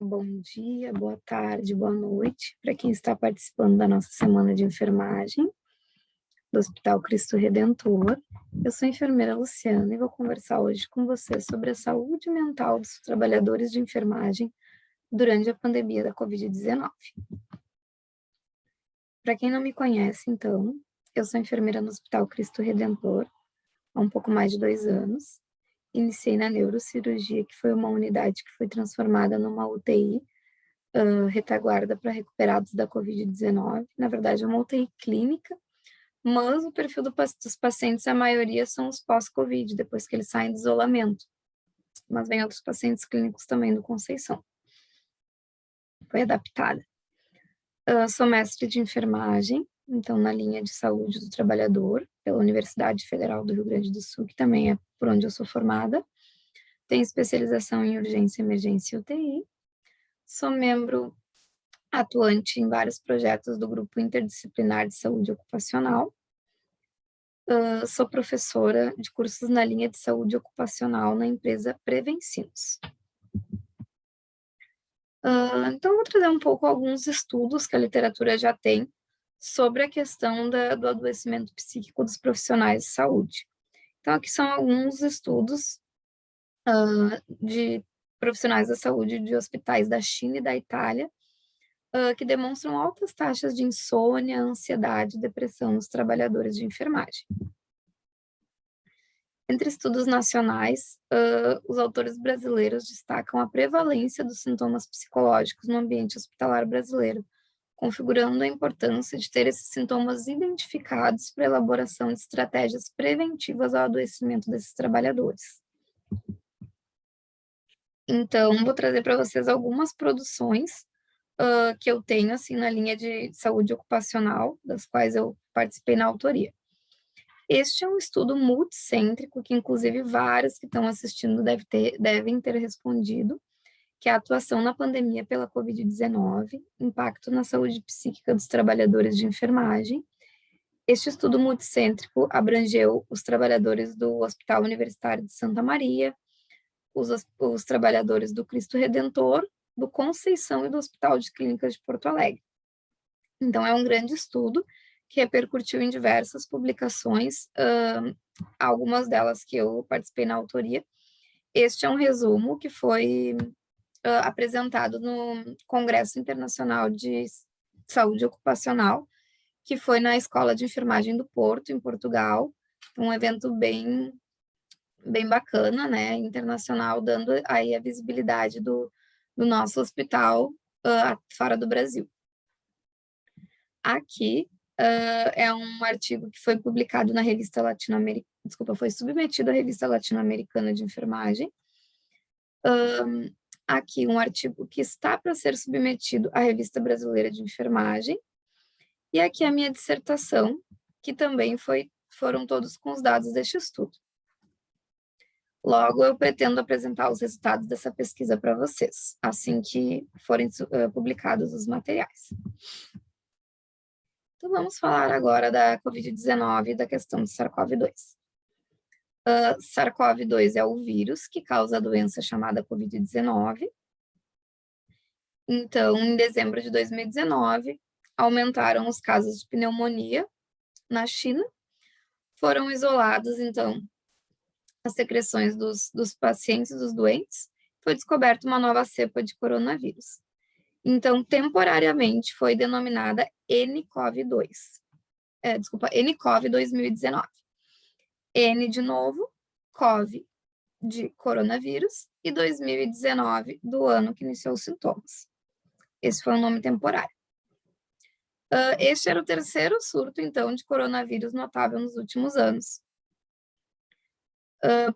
Bom dia, boa tarde, boa noite para quem está participando da nossa semana de enfermagem do Hospital Cristo Redentor. Eu sou a enfermeira Luciana e vou conversar hoje com você sobre a saúde mental dos trabalhadores de enfermagem durante a pandemia da Covid-19. Para quem não me conhece, então, eu sou enfermeira no Hospital Cristo Redentor há um pouco mais de 2 anos. Iniciei na neurocirurgia, que foi uma unidade que foi transformada numa UTI, retaguarda para recuperados da Covid-19. Na verdade, é uma UTI clínica, mas o perfil dos pacientes, a maioria são os pós-Covid, depois que eles saem do isolamento. Mas vem outros pacientes clínicos também do Conceição. Foi adaptada. Sou mestre de enfermagem, então na linha de saúde do trabalhador, pela Universidade Federal do Rio Grande do Sul, que também é por onde eu sou formada. Tenho especialização em urgência, emergência e UTI. Sou membro atuante em vários projetos do Grupo Interdisciplinar de Saúde Ocupacional. Sou professora de cursos na linha de saúde ocupacional na empresa Prevencinos. Então, vou trazer um pouco alguns estudos que a literatura já tem sobre a questão do adoecimento psíquico dos profissionais de saúde. Então, aqui são alguns estudos de profissionais da saúde de hospitais da China e da Itália, que demonstram altas taxas de insônia, ansiedade e depressão nos trabalhadores de enfermagem. Entre estudos nacionais, os autores brasileiros destacam a prevalência dos sintomas psicológicos no ambiente hospitalar brasileiro, configurando a importância de ter esses sintomas identificados para a elaboração de estratégias preventivas ao adoecimento desses trabalhadores. Então, vou trazer para vocês algumas produções que eu tenho, assim, na linha de saúde ocupacional, das quais eu participei na autoria. Este é um estudo multicêntrico, que inclusive vários que estão assistindo devem ter respondido, que é a atuação na pandemia pela Covid-19, impacto na saúde psíquica dos trabalhadores de enfermagem. Este estudo multicêntrico abrangeu os trabalhadores do Hospital Universitário de Santa Maria, os trabalhadores do Cristo Redentor, do Conceição e do Hospital de Clínicas de Porto Alegre. Então, é um grande estudo que repercutiu em diversas publicações, algumas delas que eu participei na autoria. Este é um resumo que foi apresentado no Congresso Internacional de Saúde Ocupacional, que foi na Escola de Enfermagem do Porto, em Portugal, um evento bem bacana, né, internacional, dando aí a visibilidade do nosso hospital fora do Brasil. Aqui é um artigo que foi publicado na revista latino-americana, foi submetido à revista latino-americana de enfermagem. Aqui um artigo que está para ser submetido à revista brasileira de enfermagem. E aqui a minha dissertação, que também foram todos com os dados deste estudo. Logo, eu pretendo apresentar os resultados dessa pesquisa para vocês, assim que forem publicados os materiais. Então, vamos falar agora da Covid-19 e da questão do SARS-CoV-2. SARS-CoV-2 é o vírus que causa a doença chamada Covid-19. Então, em dezembro de 2019, aumentaram os casos de pneumonia na China. Foram isolados, então, as secreções dos pacientes, dos doentes. Foi descoberta uma nova cepa de coronavírus. Então, temporariamente, foi denominada nCoV-2. nCoV 2019. N de novo, CoV de coronavírus e 2019 do ano que iniciou os sintomas. Esse foi um nome temporário. Este era o terceiro surto, então, de coronavírus notável nos últimos anos.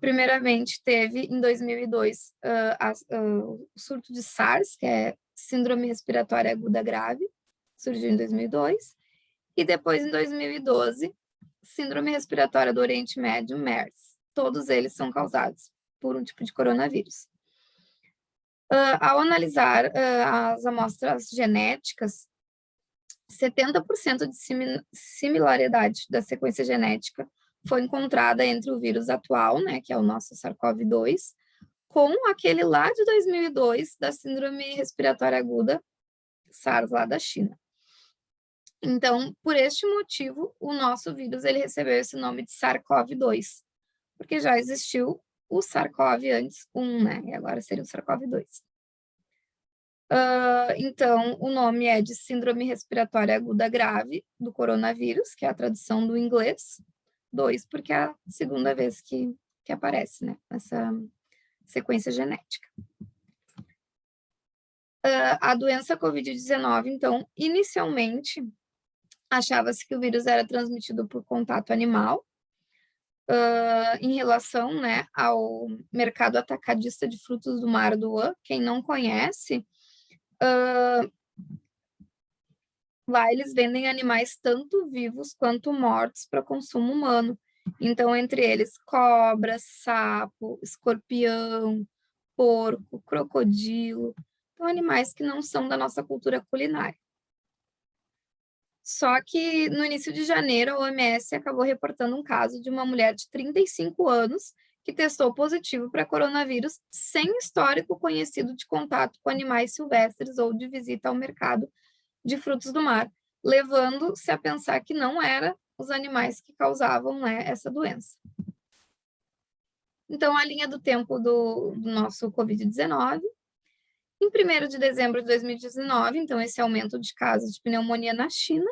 Primeiramente, teve, em 2002, o surto de SARS, que é Síndrome Respiratória Aguda Grave, surgiu em 2002, e depois, em 2012, Síndrome Respiratória do Oriente Médio, MERS. Todos eles são causados por um tipo de coronavírus. Ao analisar as amostras genéticas, 70% de similaridade da sequência genética foi encontrada entre o vírus atual, né, que é o nosso SARS-CoV-2, com aquele lá de 2002 da síndrome respiratória aguda SARS lá da China. Então, por este motivo, o nosso vírus ele recebeu esse nome de SARS-CoV-2, porque já existiu o SARS-CoV antes, 1, né? E agora seria o SARS-CoV-2. Então, o nome é de Síndrome Respiratória Aguda Grave do coronavírus, que é a tradução do inglês. 2, porque é a segunda vez que aparece, né? Nessa sequência genética. A doença Covid-19, então, inicialmente, achava-se que o vírus era transmitido por contato animal, em relação, né, ao mercado atacadista de frutos do mar do Wuhan. Quem não conhece, lá eles vendem animais tanto vivos quanto mortos para consumo humano. Então, entre eles, cobra, sapo, escorpião, porco, crocodilo. Então, animais que não são da nossa cultura culinária. Só que no início de janeiro, a OMS acabou reportando um caso de uma mulher de 35 anos que testou positivo para coronavírus sem histórico conhecido de contato com animais silvestres ou de visita ao mercado de frutos do mar, levando-se a pensar que não eram os animais que causavam, né, essa doença. Então, a linha do tempo do nosso Covid-19, em 1º de dezembro de 2019, então esse aumento de casos de pneumonia na China.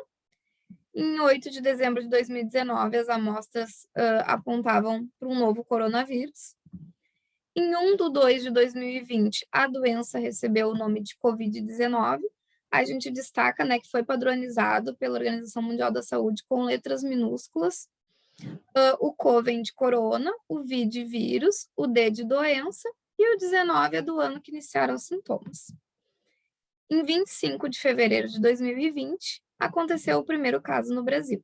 Em 8 de dezembro de 2019, as amostras apontavam para um novo coronavírus. Em 1 de 2 de 2020, a doença recebeu o nome de Covid-19. A gente destaca, né, que foi padronizado pela Organização Mundial da Saúde com letras minúsculas. O CO vem de corona, o V de vírus, o D de doença e o 19 é do ano que iniciaram os sintomas. Em 25 de fevereiro de 2020, aconteceu o primeiro caso no Brasil.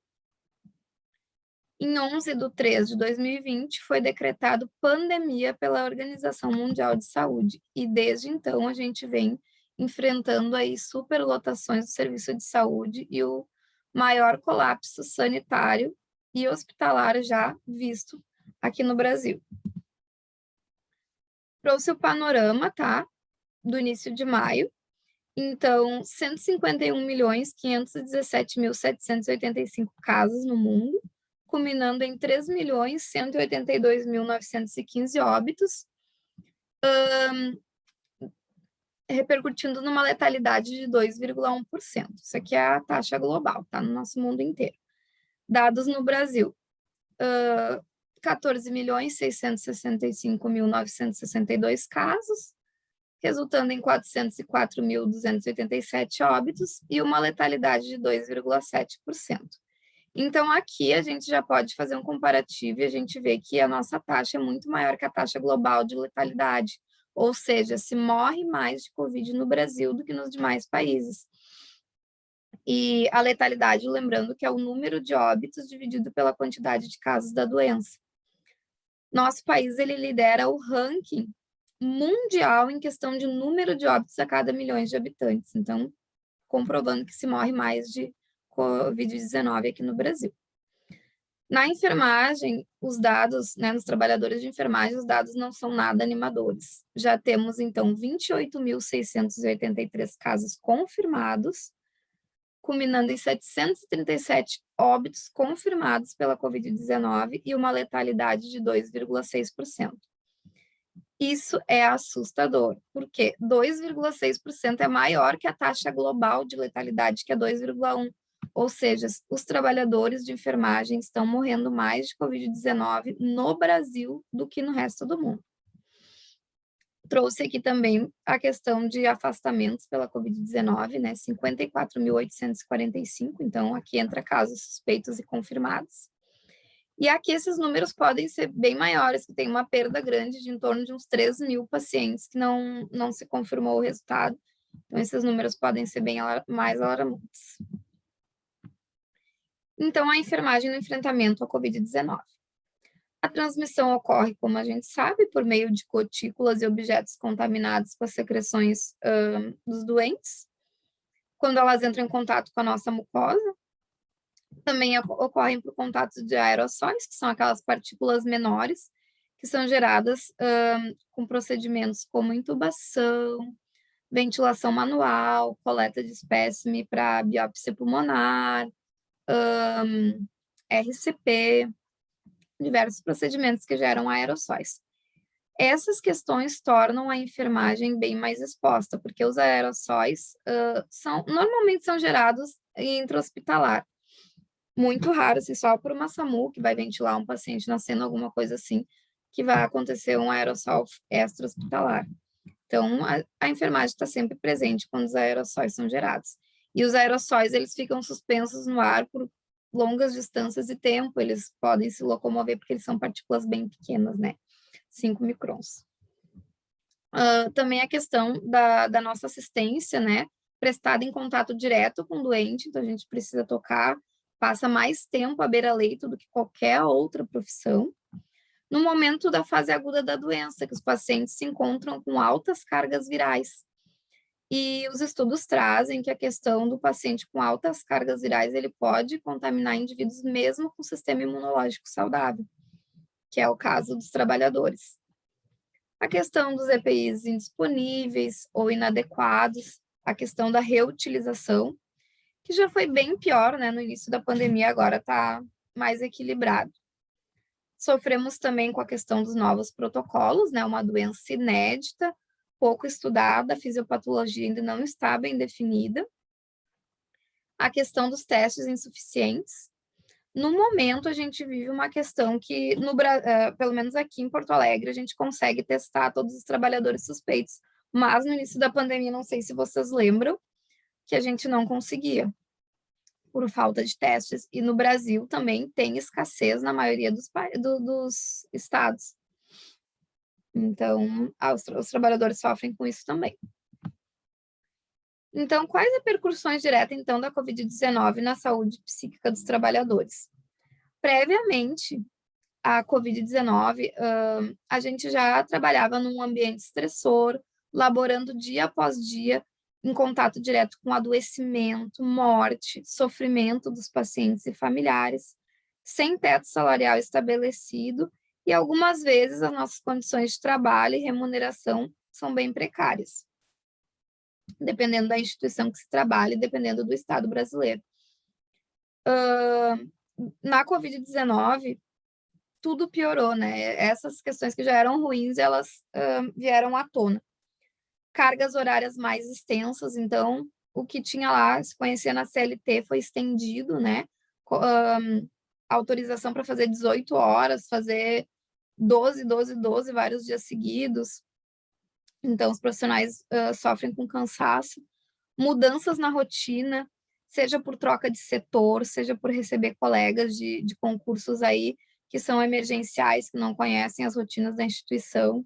Em 11 de 3 de 2020, foi decretado pandemia pela Organização Mundial de Saúde, e desde então a gente vem enfrentando aí superlotações do serviço de saúde e o maior colapso sanitário e hospitalar já visto aqui no Brasil. Trouxe o panorama, tá? Do início de maio. Então, 151.517.785 casos no mundo, culminando em 3.182.915 óbitos, repercutindo numa letalidade de 2,1%. Isso aqui é a taxa global, tá? No nosso mundo inteiro. Dados no Brasil, 14.665.962 casos, resultando em 404.287 óbitos e uma letalidade de 2,7%. Então, aqui a gente já pode fazer um comparativo e a gente vê que a nossa taxa é muito maior que a taxa global de letalidade, ou seja, se morre mais de Covid no Brasil do que nos demais países. E a letalidade, lembrando que é o número de óbitos dividido pela quantidade de casos da doença. Nosso país, ele lidera o ranking mundial em questão de número de óbitos a cada milhões de habitantes. Então, comprovando que se morre mais de Covid-19 aqui no Brasil. Na enfermagem, os dados, né, nos trabalhadores de enfermagem, os dados não são nada animadores. Já temos, então, 28.683 casos confirmados, culminando em 737 óbitos confirmados pela Covid-19 e uma letalidade de 2,6%. Isso é assustador, porque 2,6% é maior que a taxa global de letalidade, que é 2,1%. Ou seja, os trabalhadores de enfermagem estão morrendo mais de Covid-19 no Brasil do que no resto do mundo. Trouxe aqui também a questão de afastamentos pela Covid-19, né? 54.845, então aqui entra casos suspeitos e confirmados. E aqui esses números podem ser bem maiores, que tem uma perda grande de em torno de uns 3.000 pacientes que não se confirmou o resultado. Então, esses números podem ser bem mais alarmantes. Então, a enfermagem no enfrentamento à Covid-19. A transmissão ocorre, como a gente sabe, por meio de gotículas e objetos contaminados com as secreções dos doentes, quando elas entram em contato com a nossa mucosa. Também ocorrem por contato de aerossóis, que são aquelas partículas menores, que são geradas com procedimentos como intubação, ventilação manual, coleta de espécime para biópsia pulmonar, RCP, diversos procedimentos que geram aerossóis. Essas questões tornam a enfermagem bem mais exposta, porque os aerossóis normalmente são gerados intra-hospitalar. Muito raro, assim, só por uma SAMU, que vai ventilar um paciente nascendo, alguma coisa assim, que vai acontecer um aerossol extra-hospitalar. Então, a enfermagem está sempre presente quando os aerossóis são gerados. E os aerossóis, eles ficam suspensos no ar por longas distâncias de tempo, eles podem se locomover porque eles são partículas bem pequenas, né? 5 microns. Também a questão da nossa assistência, né? Prestada em contato direto com o doente, então a gente precisa tocar, passa mais tempo à beira-leito do que qualquer outra profissão. No momento da fase aguda da doença, que os pacientes se encontram com altas cargas virais. E os estudos trazem que a questão do paciente com altas cargas virais, ele pode contaminar indivíduos mesmo com sistema imunológico saudável, que é o caso dos trabalhadores. A questão dos EPIs indisponíveis ou inadequados, a questão da reutilização, que já foi bem pior, né, no início da pandemia, agora está mais equilibrado. Sofremos também com a questão dos novos protocolos, né, uma doença inédita, pouco estudada, a fisiopatologia ainda não está bem definida. A questão dos testes insuficientes. No momento, a gente vive uma questão que, pelo menos aqui em Porto Alegre, a gente consegue testar todos os trabalhadores suspeitos, mas no início da pandemia, não sei se vocês lembram, que a gente não conseguia, por falta de testes, e no Brasil também tem escassez na maioria dos estados. Então, os trabalhadores sofrem com isso também. Então, quais repercussões diretas, então, da Covid-19 na saúde psíquica dos trabalhadores? Previamente à Covid-19, a gente já trabalhava num ambiente estressor, laborando dia após dia, em contato direto com adoecimento, morte, sofrimento dos pacientes e familiares, sem teto salarial estabelecido, e algumas vezes as nossas condições de trabalho e remuneração são bem precárias, dependendo da instituição que se trabalha e dependendo do Estado brasileiro. Na Covid-19, tudo piorou, né? Essas questões que já eram ruins, elas vieram à tona. Cargas horárias mais extensas, então, o que tinha lá, se conhecia na CLT, foi estendido, né? Autorização para fazer 18 horas, fazer 12, vários dias seguidos. Então, os profissionais sofrem com cansaço. Mudanças na rotina, seja por troca de setor, seja por receber colegas de concursos aí que são emergenciais, que não conhecem as rotinas da instituição.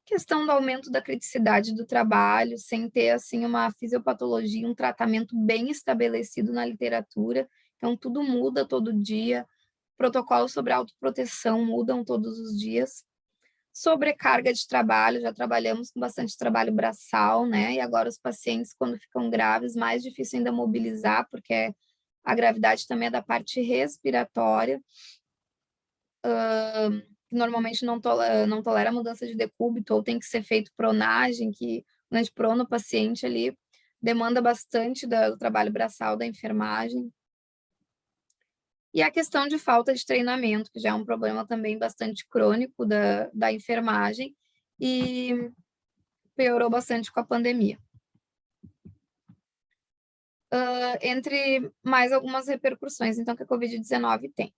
Questão do aumento da criticidade do trabalho, sem ter, assim, uma fisiopatologia, um tratamento bem estabelecido na literatura. Então, tudo muda todo dia. Protocolos sobre autoproteção mudam todos os dias. Sobrecarga de trabalho, já trabalhamos com bastante trabalho braçal, né? E agora os pacientes, quando ficam graves, mais difícil ainda mobilizar, porque a gravidade também é da parte respiratória. Normalmente não tolera mudança de decúbito, ou tem que ser feito pronagem, que quando a gente prona o paciente ali, demanda bastante do trabalho braçal da enfermagem. E a questão de falta de treinamento, que já é um problema também bastante crônico da enfermagem, e piorou bastante com a pandemia. Entre mais algumas repercussões, então, que a Covid-19 tem.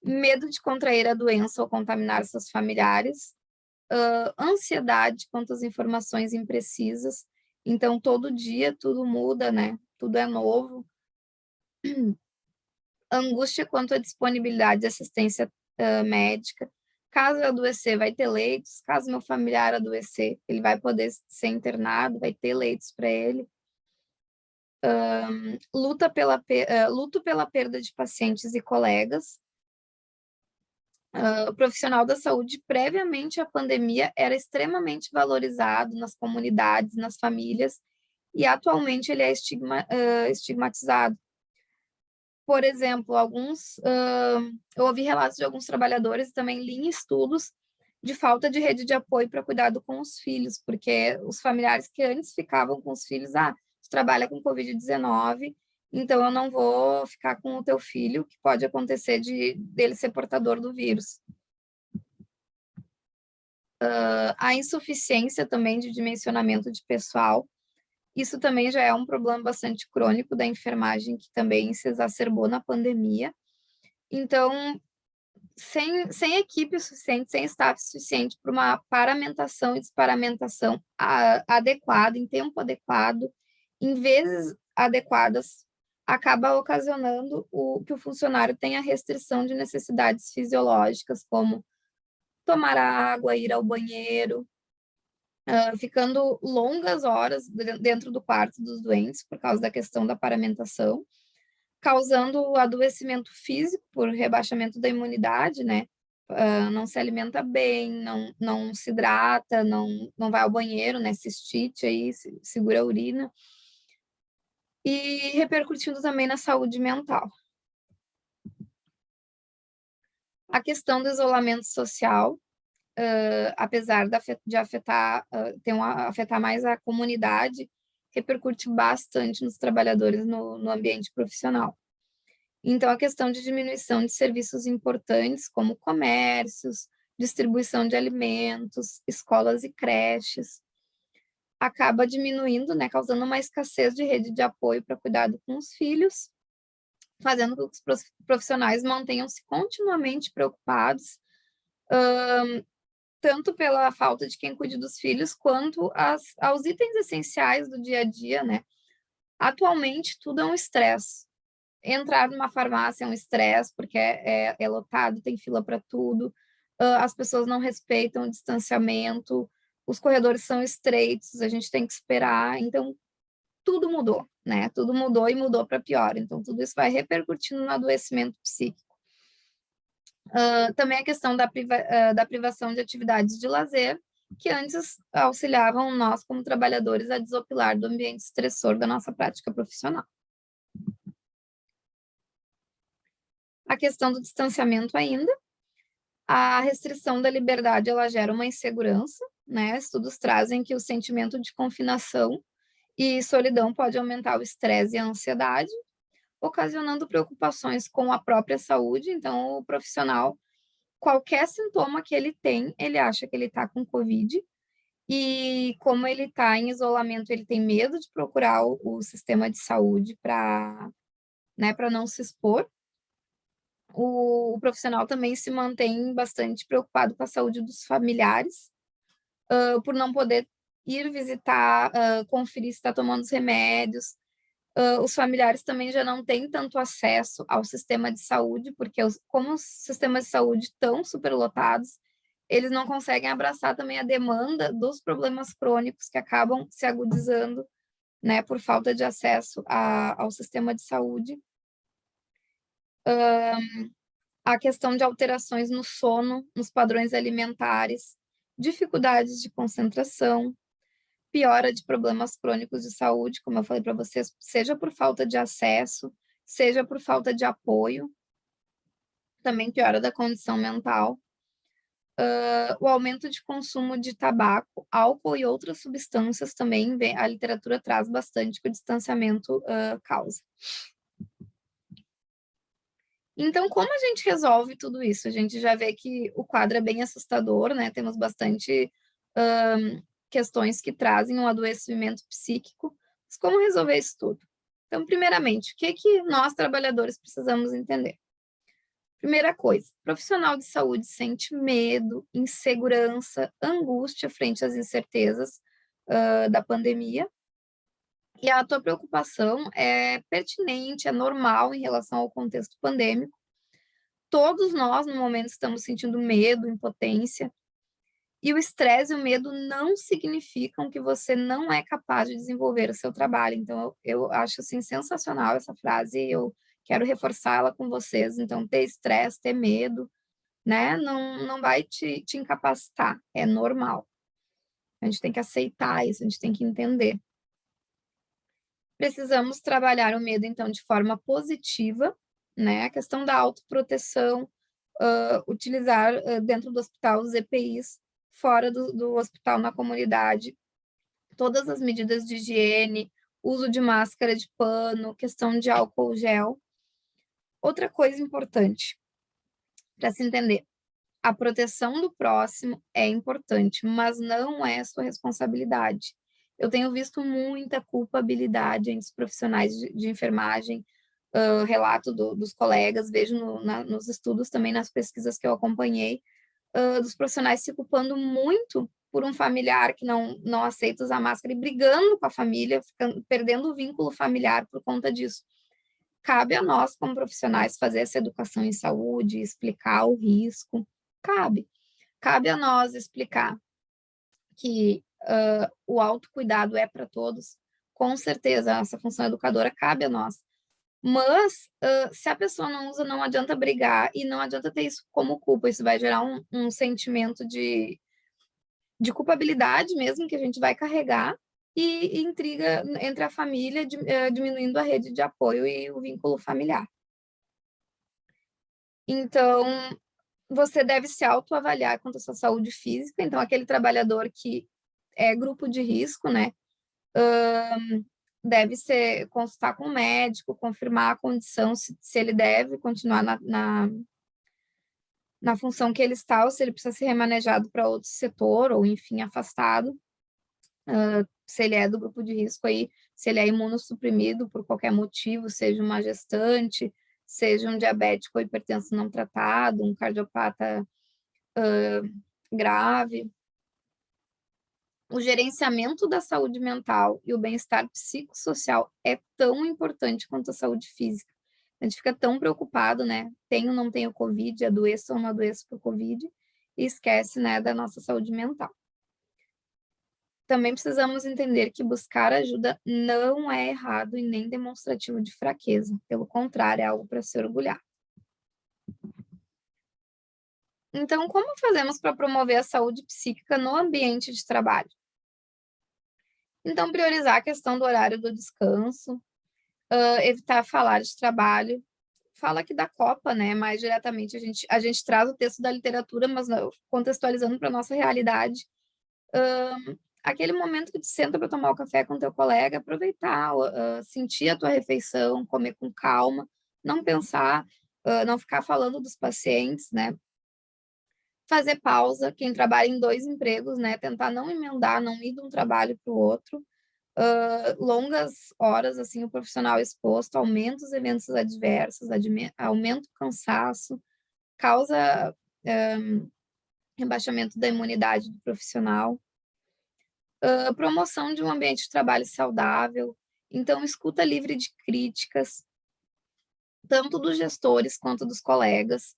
Medo de contrair a doença ou contaminar seus familiares, ansiedade quanto às informações imprecisas, então todo dia tudo muda, né? Tudo é novo. Angústia quanto à disponibilidade de assistência médica. Caso eu adoecer, vai ter leitos. Caso meu familiar adoecer, ele vai poder ser internado, vai ter leitos para ele. Luto pela perda de pacientes e colegas. O profissional da saúde, previamente à pandemia, era extremamente valorizado nas comunidades, nas famílias, e atualmente ele é estigmatizado. Por exemplo, eu ouvi relatos de alguns trabalhadores, também li em estudos, de falta de rede de apoio para cuidado com os filhos, porque os familiares que antes ficavam com os filhos, tu trabalha com Covid-19, então eu não vou ficar com o teu filho, que pode acontecer dele ser portador do vírus. A insuficiência também de dimensionamento de pessoal, isso também já é um problema bastante crônico da enfermagem, que também se exacerbou na pandemia. Então, sem equipe suficiente, sem staff suficiente para uma paramentação e desparamentação adequada, em tempo adequado, em vezes adequadas, acaba ocasionando que o funcionário tenha restrição de necessidades fisiológicas, como tomar água, ir ao banheiro, ficando longas horas dentro do quarto dos doentes por causa da questão da paramentação, causando adoecimento físico por rebaixamento da imunidade, né? Não se alimenta bem, não se hidrata, não vai ao banheiro, né? Cistite aí, segura a urina. E repercutindo também na saúde mental. A questão do isolamento social, apesar de afetar, afetar mais a comunidade, repercute bastante nos trabalhadores no ambiente profissional. Então, a questão de diminuição de serviços importantes, como comércios, distribuição de alimentos, escolas e creches, acaba diminuindo, né, causando uma escassez de rede de apoio para cuidado com os filhos, fazendo com que os profissionais mantenham-se continuamente preocupados, tanto pela falta de quem cuide dos filhos, quanto aos itens essenciais do dia a dia, né? Atualmente, tudo é um estresse. Entrar numa farmácia é um estresse, porque é lotado, tem fila para tudo, as pessoas não respeitam o distanciamento, os corredores são estreitos, a gente tem que esperar, então tudo mudou, né? Tudo mudou e mudou para pior, então tudo isso vai repercutindo no adoecimento psíquico. Também a questão da privação de atividades de lazer, que antes auxiliavam nós, como trabalhadores, a desopilar do ambiente estressor da nossa prática profissional. A questão do distanciamento ainda, a restrição da liberdade, ela gera uma insegurança, né? Estudos trazem que o sentimento de confinação e solidão pode aumentar o estresse e a ansiedade, ocasionando preocupações com a própria saúde. Então, o profissional, qualquer sintoma que ele tem, ele acha que ele está com Covid, e como ele está em isolamento, ele tem medo de procurar o sistema de saúde para, né, para não se expor. O profissional também se mantém bastante preocupado com a saúde dos familiares, por não poder ir visitar, conferir se está tomando os remédios. Os familiares também já não têm tanto acesso ao sistema de saúde, porque como os sistemas de saúde estão superlotados, eles não conseguem abraçar também a demanda dos problemas crônicos que acabam se agudizando, né, por falta de acesso ao sistema de saúde. A questão de alterações no sono, nos padrões alimentares, dificuldades de concentração, piora de problemas crônicos de saúde, como eu falei para vocês, seja por falta de acesso, seja por falta de apoio, também piora da condição mental. O aumento de consumo de tabaco, álcool e outras substâncias também, a literatura traz bastante que o distanciamento causa. Então, como a gente resolve tudo isso? A gente já vê que o quadro é bem assustador, né? Temos bastante questões que trazem um adoecimento psíquico. Mas como resolver isso tudo? Então, primeiramente, o que nós, trabalhadores, precisamos entender? Primeira coisa, profissional de saúde sente medo, insegurança, angústia frente às incertezas da pandemia, e a tua preocupação é pertinente, é normal em relação ao contexto pandêmico. Todos nós, no momento, estamos sentindo medo, impotência, e o estresse e o medo não significam que você não é capaz de desenvolver o seu trabalho. Então, eu acho assim, sensacional essa frase, e eu quero reforçá-la com vocês. Então, ter estresse, ter medo, né, não vai te incapacitar, é normal. A gente tem que aceitar isso, a gente tem que entender. Precisamos trabalhar o medo, então, de forma positiva, né? A questão da autoproteção, utilizar dentro do hospital os EPIs, fora do hospital na comunidade, todas as medidas de higiene, uso de máscara de pano, questão de álcool gel. Outra coisa importante para se entender, a proteção do próximo é importante, mas não é sua responsabilidade. Eu tenho visto muita culpabilidade entre os profissionais de enfermagem, relato dos colegas, vejo nos estudos também, nas pesquisas que eu acompanhei, dos profissionais se culpando muito por um familiar que não aceita usar máscara e brigando com a família, perdendo o vínculo familiar por conta disso. Cabe a nós, como profissionais, fazer essa educação em saúde, explicar o risco. Cabe. Cabe a nós explicar que o autocuidado é para todos. Com certeza, essa função educadora cabe a nós. Mas, se a pessoa não usa, não adianta brigar e não adianta ter isso como culpa. Isso vai gerar um sentimento de culpabilidade mesmo, que a gente vai carregar, e intriga entre a família, diminuindo a rede de apoio e o vínculo familiar. Então, você deve se autoavaliar quanto à sua saúde física. Então, aquele trabalhador que é grupo de risco, né, deve consultar com o médico, confirmar a condição, se ele deve continuar na função que ele está, ou se ele precisa ser remanejado para outro setor, ou enfim, afastado. Se ele é do grupo de risco aí, se ele é imunossuprimido por qualquer motivo, seja uma gestante, seja um diabético ou hipertenso não tratado, um cardiopata grave. O gerenciamento da saúde mental e o bem-estar psicossocial é tão importante quanto a saúde física. A gente fica tão preocupado, né? Tenho ou não tenho Covid, adoeço ou não adoeço por Covid, e esquece, né, da nossa saúde mental. Também precisamos entender que buscar ajuda não é errado e nem demonstrativo de fraqueza. Pelo contrário, é algo para se orgulhar. Então, como fazemos para promover a saúde psíquica no ambiente de trabalho? Então, priorizar a questão do horário do descanso, evitar falar de trabalho. Fala aqui da Copa, né, mais diretamente, a gente traz o texto da literatura, mas contextualizando para a nossa realidade. Aquele momento que tu senta para tomar o café com teu colega, aproveitar, sentir a tua refeição, comer com calma, não pensar, não ficar falando dos pacientes, né. Fazer pausa, quem trabalha em 2 empregos, né, tentar não emendar, não ir de um trabalho para o outro. Longas horas, assim, o profissional exposto aumenta os eventos adversos, aumenta o cansaço, causa, rebaixamento da imunidade do profissional. Promoção de um ambiente de trabalho saudável, então escuta livre de críticas, tanto dos gestores quanto dos colegas.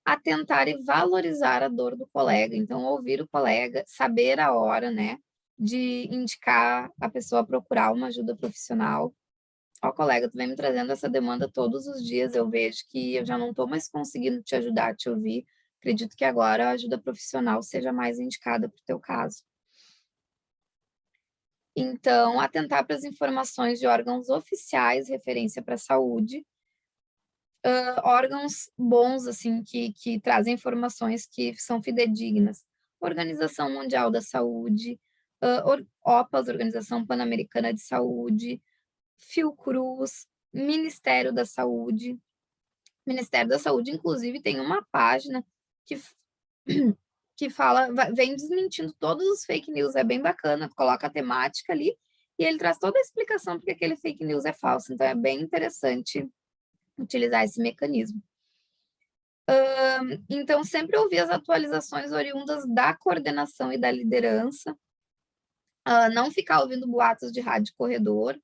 Atentar e valorizar a dor do colega, então ouvir o colega, saber a hora, né, de indicar a pessoa a procurar uma ajuda profissional. Ó, colega, tu vem me trazendo essa demanda todos os dias, eu vejo que eu já não estou mais conseguindo te ajudar, te ouvir. Acredito que agora a ajuda profissional seja mais indicada para o teu caso. Então, atentar para as informações de órgãos oficiais, referência para a saúde, órgãos bons, assim, que trazem informações que são fidedignas. Organização Mundial da Saúde, OPAS, Organização Pan-Americana de Saúde, Fiocruz, Ministério da Saúde. Ministério da Saúde, inclusive, tem uma página que que vem desmentindo todos os fake news, é bem bacana, coloca a temática ali, e ele traz toda a explicação porque aquele fake news é falso, então é bem interessante utilizar esse mecanismo. Então, sempre ouvir as atualizações oriundas da coordenação e da liderança, não ficar ouvindo boatos de rádio corredor,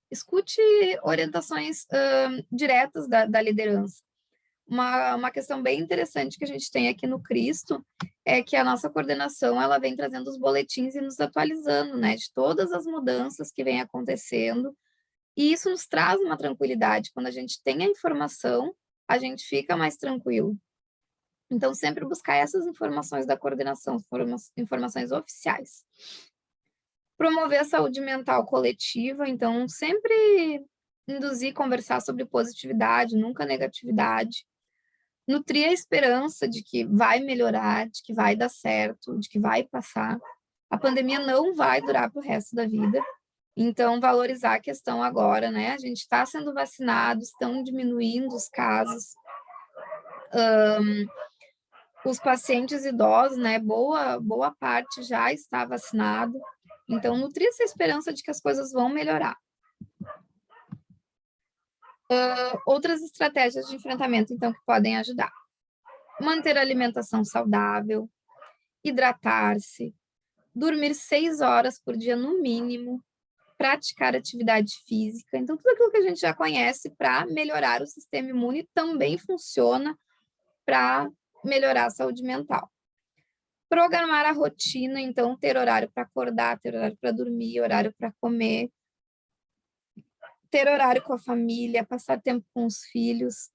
escute orientações diretas da liderança. Uma questão bem interessante que a gente tem aqui no Cristo é que a nossa coordenação ela vem trazendo os boletins e nos atualizando, né, de todas as mudanças que vêm acontecendo, e isso nos traz uma tranquilidade. Quando a gente tem a informação, a gente fica mais tranquilo. Então, sempre buscar essas informações da coordenação, informações oficiais. Promover a saúde mental coletiva, então, sempre induzir, conversar sobre positividade, nunca negatividade, nutrir a esperança de que vai melhorar, de que vai dar certo, de que vai passar. A pandemia não vai durar para o resto da vida, então valorizar a questão agora, né? A gente está sendo vacinado, estão diminuindo os casos, os pacientes idosos, né? Boa parte já está vacinado, então nutrir essa esperança de que as coisas vão melhorar. Outras estratégias de enfrentamento, então, que podem ajudar. Manter a alimentação saudável, hidratar-se, dormir 6 horas por dia no mínimo, praticar atividade física. Então, tudo aquilo que a gente já conhece para melhorar o sistema imune também funciona para melhorar a saúde mental. Programar a rotina, então, ter horário para acordar, ter horário para dormir, horário para comer, ter horário com a família, passar tempo com os filhos.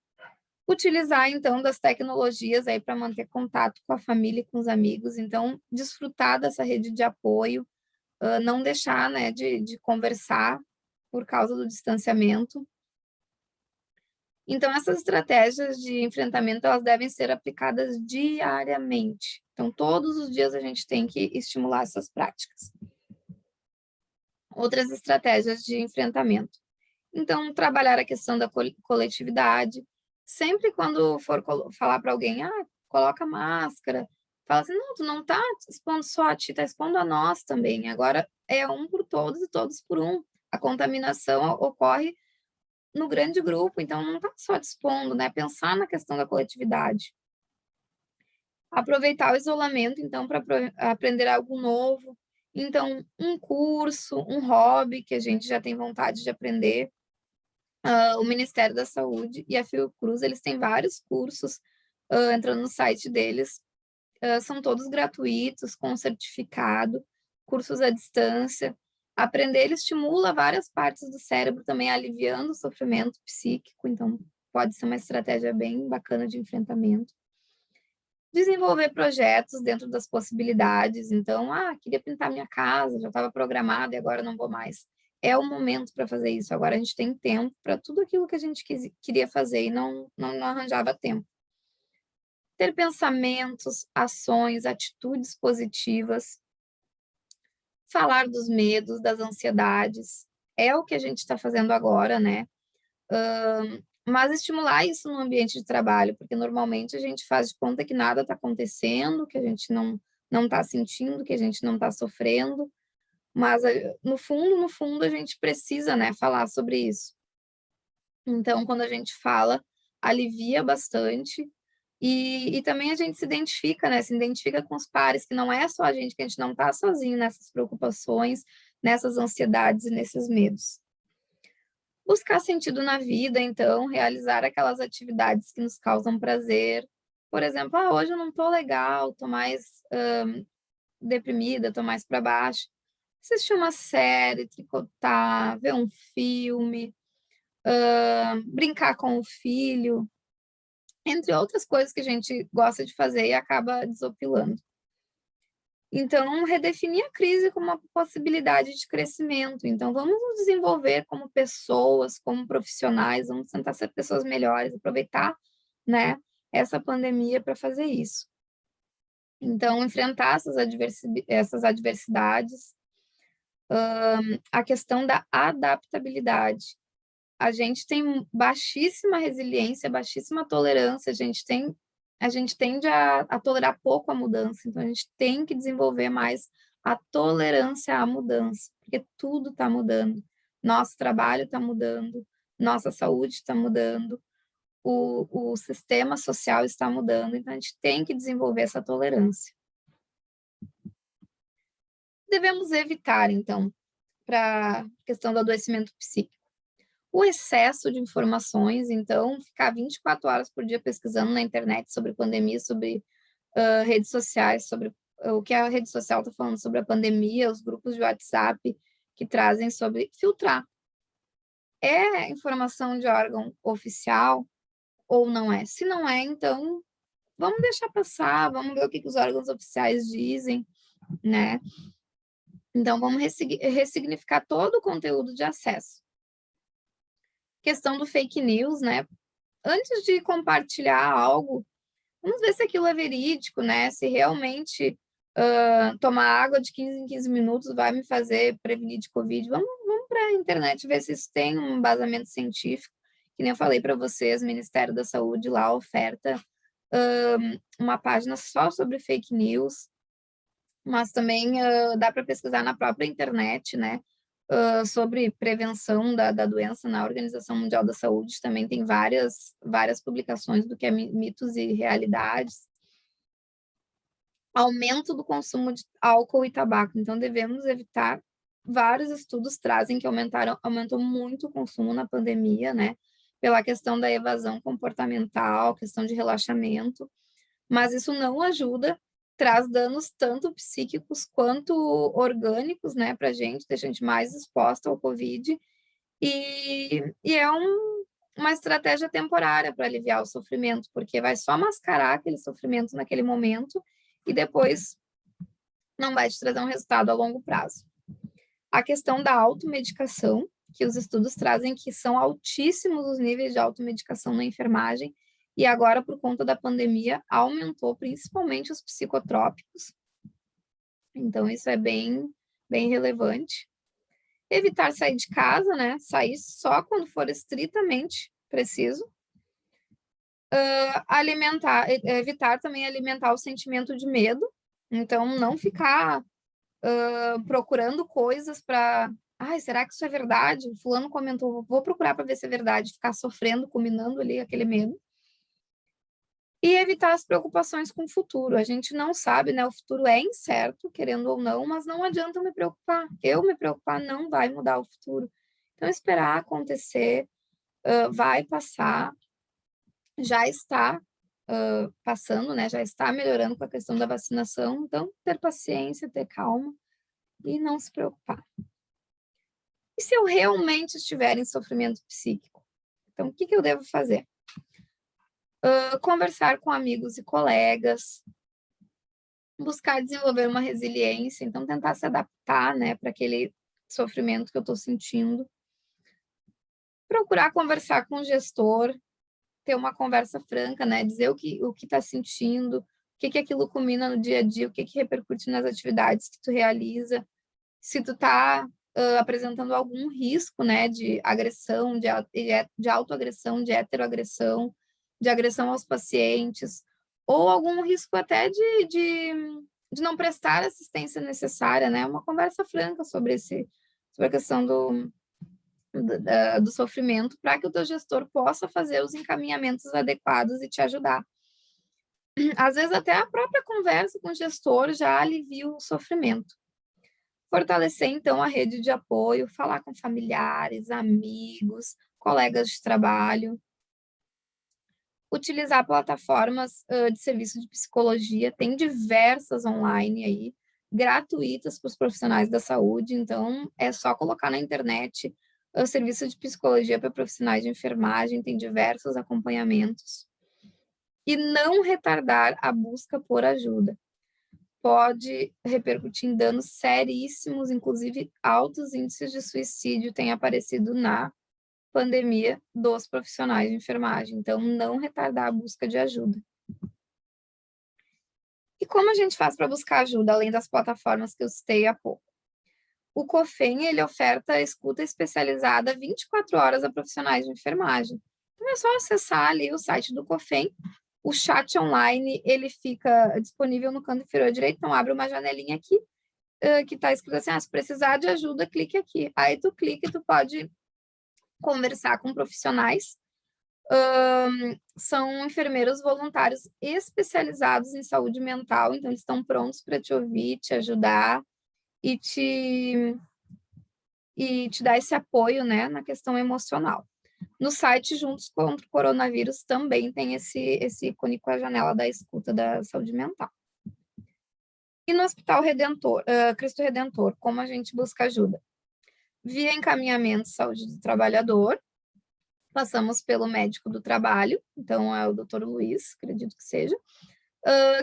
Utilizar, então, das tecnologias aí para manter contato com a família e com os amigos. Então, desfrutar dessa rede de apoio, não deixar, né, de conversar por causa do distanciamento. Então, essas estratégias de enfrentamento, elas devem ser aplicadas diariamente. Então, todos os dias a gente tem que estimular essas práticas. Outras estratégias de enfrentamento. Então, trabalhar a questão da coletividade. Sempre quando for falar para alguém, coloca máscara, fala assim, não, tu não tá expondo só a ti, tá expondo a nós também. Agora é um por todos e todos por um. A contaminação ocorre no grande grupo, então não tá só te expondo, né? Pensar na questão da coletividade. Aproveitar o isolamento, então, para aprender algo novo. Então, um curso, um hobby que a gente já tem vontade de aprender. O Ministério da Saúde e a Fiocruz, eles têm vários cursos, entrando no site deles, são todos gratuitos, com certificado, cursos à distância. Aprender, ele estimula várias partes do cérebro também, aliviando o sofrimento psíquico, então pode ser uma estratégia bem bacana de enfrentamento. Desenvolver projetos dentro das possibilidades, então, queria pintar minha casa, já estava programado e agora não vou mais. É o momento para fazer isso, agora a gente tem tempo para tudo aquilo que a gente queria fazer e não arranjava tempo. Ter pensamentos, ações, atitudes positivas, falar dos medos, das ansiedades, é o que a gente está fazendo agora, né? Mas estimular isso no ambiente de trabalho, porque normalmente a gente faz de conta que nada está acontecendo, que a gente não está sentindo, que a gente não está sofrendo, mas no fundo, a gente precisa, né, falar sobre isso. Então, quando a gente fala, alivia bastante e também a gente se identifica, né, se identifica com os pares, que não é só a gente, que a gente não está sozinho nessas preocupações, nessas ansiedades e nesses medos. Buscar sentido na vida, então, realizar aquelas atividades que nos causam prazer. Por exemplo, hoje eu não estou legal, estou mais deprimida, estou mais para baixo. Assistir uma série, tricotar, ver um filme, brincar com o filho, entre outras coisas que a gente gosta de fazer e acaba desopilando. Então, redefinir a crise como uma possibilidade de crescimento. Então, vamos nos desenvolver como pessoas, como profissionais, vamos tentar ser pessoas melhores, aproveitar, né, essa pandemia para fazer isso. Então, enfrentar essas adversidades, a questão da adaptabilidade. A gente tem baixíssima resiliência, baixíssima tolerância, a gente tende a tolerar pouco a mudança, então a gente tem que desenvolver mais a tolerância à mudança, porque tudo está mudando. Nosso trabalho está mudando, nossa saúde está mudando, o sistema social está mudando, então a gente tem que desenvolver essa tolerância. Devemos evitar, então, para a questão do adoecimento psíquico. O excesso de informações, então, ficar 24 horas por dia pesquisando na internet sobre pandemia, sobre redes sociais, sobre o que a rede social está falando sobre a pandemia, os grupos de WhatsApp que trazem sobre filtrar. É informação de órgão oficial ou não é? Se não é, então, vamos deixar passar, vamos ver o que os órgãos oficiais dizem, né? Então, vamos ressignificar todo o conteúdo de acesso. Questão do fake news, né? Antes de compartilhar algo, vamos ver se aquilo é verídico, né? Se realmente tomar água de 15 em 15 minutos vai me fazer prevenir de Covid. Vamos para a internet ver se isso tem um embasamento científico. Que nem eu falei para vocês, o Ministério da Saúde lá oferta uma página só sobre fake news, mas também dá para pesquisar na própria internet, né? Sobre prevenção da doença na Organização Mundial da Saúde, também tem várias publicações do que é mitos e realidades. Aumento do consumo de álcool e tabaco, então devemos evitar. Vários estudos trazem que aumentou muito o consumo na pandemia, né? Pela questão da evasão comportamental, questão de relaxamento, mas isso não ajuda, traz danos tanto psíquicos quanto orgânicos, né, para a gente, deixa a gente mais exposta ao Covid, e é uma estratégia temporária para aliviar o sofrimento, porque vai só mascarar aquele sofrimento naquele momento e depois não vai te trazer um resultado a longo prazo. A questão da automedicação, que os estudos trazem que são altíssimos os níveis de automedicação na enfermagem, e agora, por conta da pandemia, aumentou principalmente os psicotrópicos. Então, isso é bem relevante. Evitar sair de casa, né? Sair só quando for estritamente preciso. Evitar também alimentar o sentimento de medo. Então, não ficar procurando coisas para... Ai, será que isso é verdade? O fulano comentou, vou procurar para ver se é verdade. Ficar sofrendo, combinando ali aquele medo. E evitar as preocupações com o futuro. A gente não sabe, né? O futuro é incerto, querendo ou não, mas não adianta eu me preocupar. Eu me preocupar não vai mudar o futuro. Então, esperar acontecer, vai passar, já está passando, né? Já está melhorando com a questão da vacinação. Então, ter paciência, ter calma e não se preocupar. E se eu realmente estiver em sofrimento psíquico? Então, o que eu devo fazer? Conversar com amigos e colegas, buscar desenvolver uma resiliência, então tentar se adaptar, né, para aquele sofrimento que eu estou sentindo. Procurar conversar com o gestor, ter uma conversa franca, né, dizer o que está sentindo, o que aquilo combina no dia a dia, o que repercute nas atividades que tu realiza, se tu está apresentando algum risco, né, de agressão, de autoagressão, de heteroagressão, de agressão aos pacientes, ou algum risco até de não prestar assistência necessária, né? Uma conversa franca sobre a questão do sofrimento, para que o teu gestor possa fazer os encaminhamentos adequados e te ajudar. Às vezes, até a própria conversa com o gestor já alivia o sofrimento. Fortalecer, então, a rede de apoio, falar com familiares, amigos, colegas de trabalho. Utilizar plataformas de serviço de psicologia, tem diversas online aí, gratuitas para os profissionais da saúde, então é só colocar na internet o serviço de psicologia para profissionais de enfermagem, tem diversos acompanhamentos. E não retardar a busca por ajuda. Pode repercutir em danos seríssimos, inclusive altos índices de suicídio têm aparecido na pandemia dos profissionais de enfermagem. Então, não retardar a busca de ajuda. E como a gente faz para buscar ajuda, além das plataformas que eu citei há pouco? O COFEN, ele oferta escuta especializada 24 horas a profissionais de enfermagem. Então, é só acessar ali o site do COFEN. O chat online, ele fica disponível no canto inferior direito. Então, abre uma janelinha aqui, que está escrito assim, se precisar de ajuda, clique aqui. Aí, tu clica e tu pode conversar com profissionais. São enfermeiros voluntários especializados em saúde mental, então eles estão prontos para te ouvir, te ajudar e te dar esse apoio, né, na questão emocional. No site Juntos contra o Coronavírus também tem esse ícone com a janela da escuta da saúde mental. E no Hospital Redentor, Cristo Redentor, como a gente busca ajuda? Via encaminhamento de saúde do trabalhador, passamos pelo médico do trabalho, então é o Dr. Luiz, acredito que seja,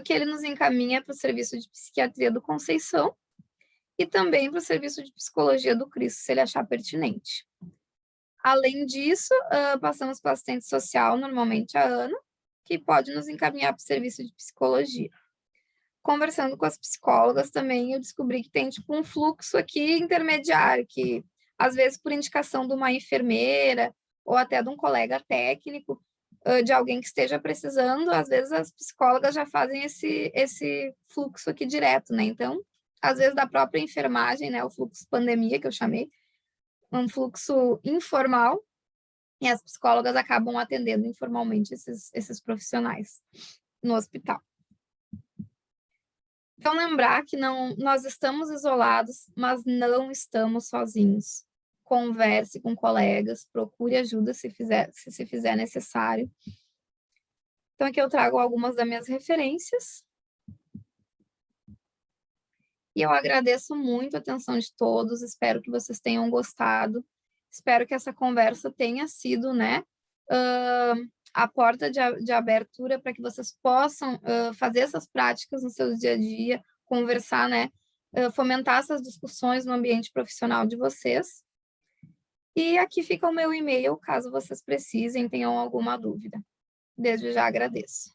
que ele nos encaminha para o serviço de psiquiatria do Conceição e também para o serviço de psicologia do Cristo, se ele achar pertinente. Além disso, passamos para o assistente social, normalmente a Ana, que pode nos encaminhar para o serviço de psicologia. Conversando com as psicólogas também, eu descobri que tem tipo um fluxo aqui intermediário, que às vezes por indicação de uma enfermeira ou até de um colega técnico, de alguém que esteja precisando, às vezes as psicólogas já fazem esse fluxo aqui direto, né? Então, às vezes da própria enfermagem, né? O fluxo pandemia que eu chamei, um fluxo informal, e as psicólogas acabam atendendo informalmente esses profissionais no hospital. Então, lembrar que nós estamos isolados, mas não estamos sozinhos. Converse com colegas, procure ajuda se fizer necessário. Então, aqui eu trago algumas das minhas referências. E eu agradeço muito a atenção de todos, espero que vocês tenham gostado. Espero que essa conversa tenha sido, né, a porta de abertura para que vocês possam fazer essas práticas no seu dia a dia, conversar, né, fomentar essas discussões no ambiente profissional de vocês. E aqui fica o meu e-mail, caso vocês precisem, tenham alguma dúvida. Desde já agradeço.